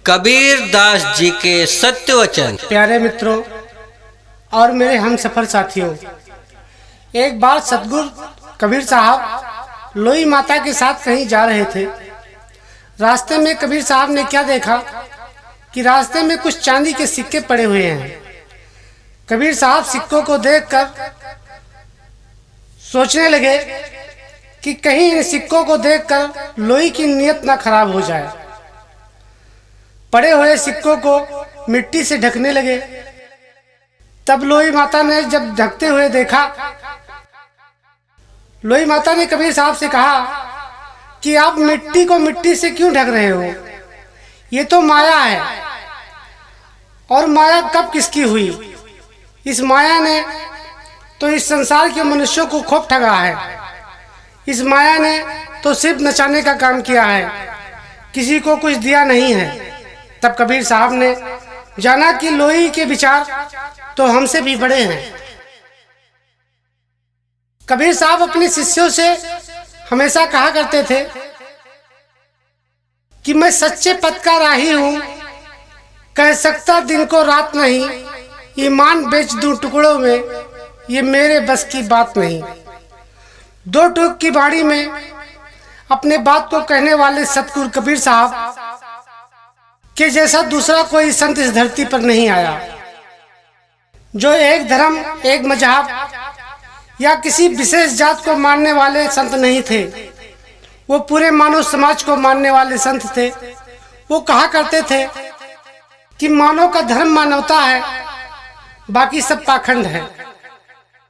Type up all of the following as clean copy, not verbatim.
कबीर दास जी के सत्य वचन। प्यारे मित्रों और मेरे हम सफर साथियों, एक बार सतगुरु कबीर साहब लोई माता के साथ कहीं जा रहे थे। रास्ते में कबीर साहब ने क्या देखा कि रास्ते में कुछ चांदी के सिक्के पड़े हुए हैं। कबीर साहब सिक्कों को देखकर सोचने लगे कि कहीं इन सिक्कों को देखकर लोई की नीयत ना खराब हो जाए। पड़े हुए सिक्कों को मिट्टी से ढकने लगे। तब लोई माता ने जब ढकते हुए देखा, लोई माता ने कबीर साहब से कहा कि आप मिट्टी को मिट्टी से क्यों ढक रहे हो? ये तो माया है, और माया कब किसकी हुई? इस माया ने तो इस संसार के मनुष्यों को खूब ठगा है। इस माया ने तो सिर्फ नचाने का काम किया है, किसी को कुछ दिया नहीं है। तब कबीर साहब ने जाना कि लोई के विचार तो हमसे भी बड़े हैं। कबीर साहब अपने शिष्यों से हमेशा कहा करते थे कि मैं सच्चे पथ का राही हूं, कह सकता दिन को रात नहीं, ईमान बेच दूं टुकड़ों में, ये मेरे बस की बात नहीं। दो टूक की बाड़ी में अपने बात को कहने वाले सतगुरु कबीर साहब के जैसा दूसरा कोई संत इस धरती पर नहीं आया। जो एक धर्म, एक मजहब या किसी विशेष जात को मानने वाले संत नहीं थे, वो पूरे मानव समाज को मानने वाले संत थे। वो कहा करते थे कि मानव का धर्म मानवता है, बाकी सब पाखंड है।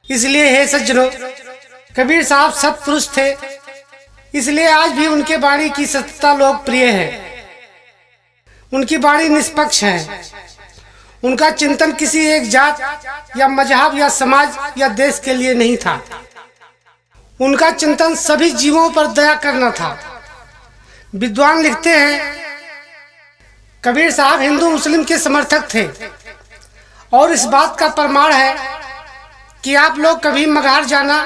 इसलिए हे सज्जनों, कबीर साहब सत्पुरुष थे, इसलिए आज भी उनके वाणी की सत्यता लोकप्रिय है। उनकी वाणी निष्पक्ष है। उनका चिंतन किसी एक जात या मजहब या समाज या देश के लिए नहीं था। उनका चिंतन सभी जीवों पर दया करना था। विद्वान लिखते हैं, कबीर साहब हिंदू मुस्लिम के समर्थक थे, और इस बात का प्रमाण है कि आप लोग कभी मगहर जाना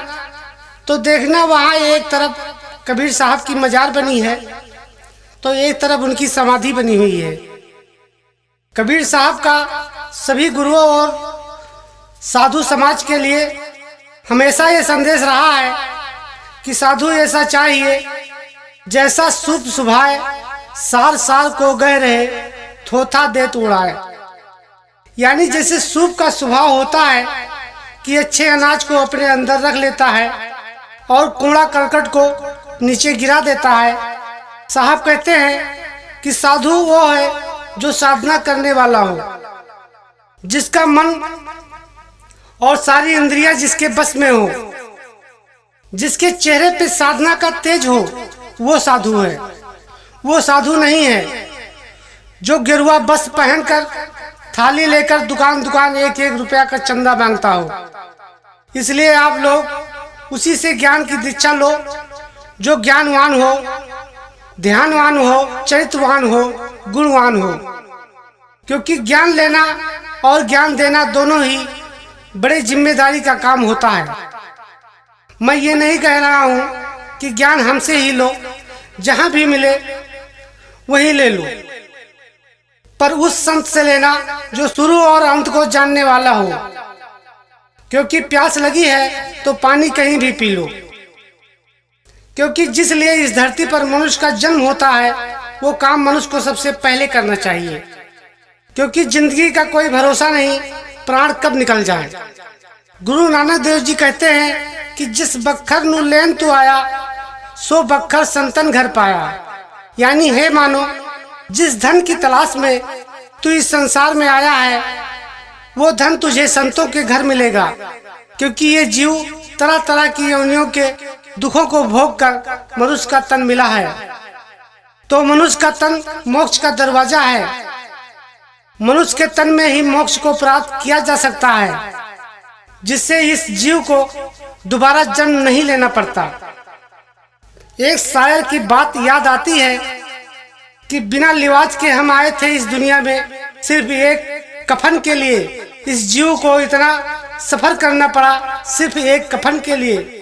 तो देखना, वहाँ एक तरफ कबीर साहब की मजार बनी है तो एक तरफ उनकी समाधि बनी हुई है। कबीर साहब का सभी गुरुओं और साधु समाज के लिए हमेशा ये संदेश रहा है कि साधु ऐसा चाहिए जैसा सूप सुभाए, सार सार को गह रहे, थोथा देत उड़ाए। यानी जैसे सूप का स्वभाव होता है कि अच्छे अनाज को अपने अंदर रख लेता है और कूड़ा करकट को नीचे गिरा देता है। साहब कहते हैं कि साधु वो है जो साधना करने वाला हो, जिसका मन और सारी इंद्रियां जिसके बस में हो, जिसके चेहरे पे साधना का तेज हो, वो साधु है। वो साधु नहीं है जो गिरुआ बस पहनकर थाली लेकर दुकान दुकान एक एक रुपया का चंदा मांगता हो। इसलिए आप लोग उसी से ज्ञान की दीक्षा लो जो ज्ञानवान हो, ध्यानवान हो, चरित्रवान हो, गुणवान हो। क्योंकि ज्ञान लेना और ज्ञान देना दोनों ही बड़े जिम्मेदारी का काम होता है। मैं ये नहीं कह रहा हूँ कि ज्ञान हमसे ही लो, जहाँ भी मिले वही ले लो, पर उस संत से लेना जो शुरू और अंत को जानने वाला हो। क्योंकि प्यास लगी है तो पानी कहीं भी पी लो। क्योंकि जिस लिए इस धरती पर मनुष्य का जन्म होता है, वो काम मनुष्य को सबसे पहले करना चाहिए। क्योंकि जिंदगी का कोई भरोसा नहीं, प्राण कब निकल जाए। गुरु नानक देव जी कहते हैं कि जिस बखर नु लेन तू आया, सो बखर संतन घर पाया। यानी हे मानो, जिस धन की तलाश में तू इस संसार में आया है, वो धन तुझे संतों के घर मिलेगा। क्योंकि ये जीव तरह तरह की योनियों के दुखों को भोग कर मनुष्य का तन मिला है, तो मनुष्य का तन मोक्ष का दरवाजा है। मनुष्य के तन में ही मोक्ष को प्राप्त किया जा सकता है, जिससे इस जीव को दोबारा जन्म नहीं लेना पड़ता। एक शायर की बात याद आती है कि बिना लिबास के हम आए थे इस दुनिया में, सिर्फ एक कफन के लिए। इस जीव को इतना सफर करना पड़ा सिर्फ एक कफन के लिए।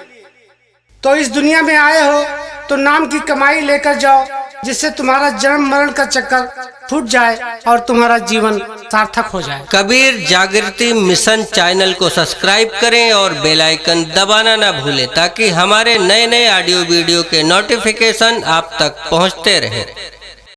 तो इस दुनिया में आए हो तो नाम की कमाई लेकर जाओ, जिससे तुम्हारा जन्म मरण का चक्कर फूट जाए और तुम्हारा जीवन सार्थक हो जाए। कबीर जागृति मिशन चैनल को सब्सक्राइब करें और बेल आइकन दबाना ना भूलें ताकि हमारे नए नए ऑडियो वीडियो के नोटिफिकेशन आप तक पहुंचते रहे।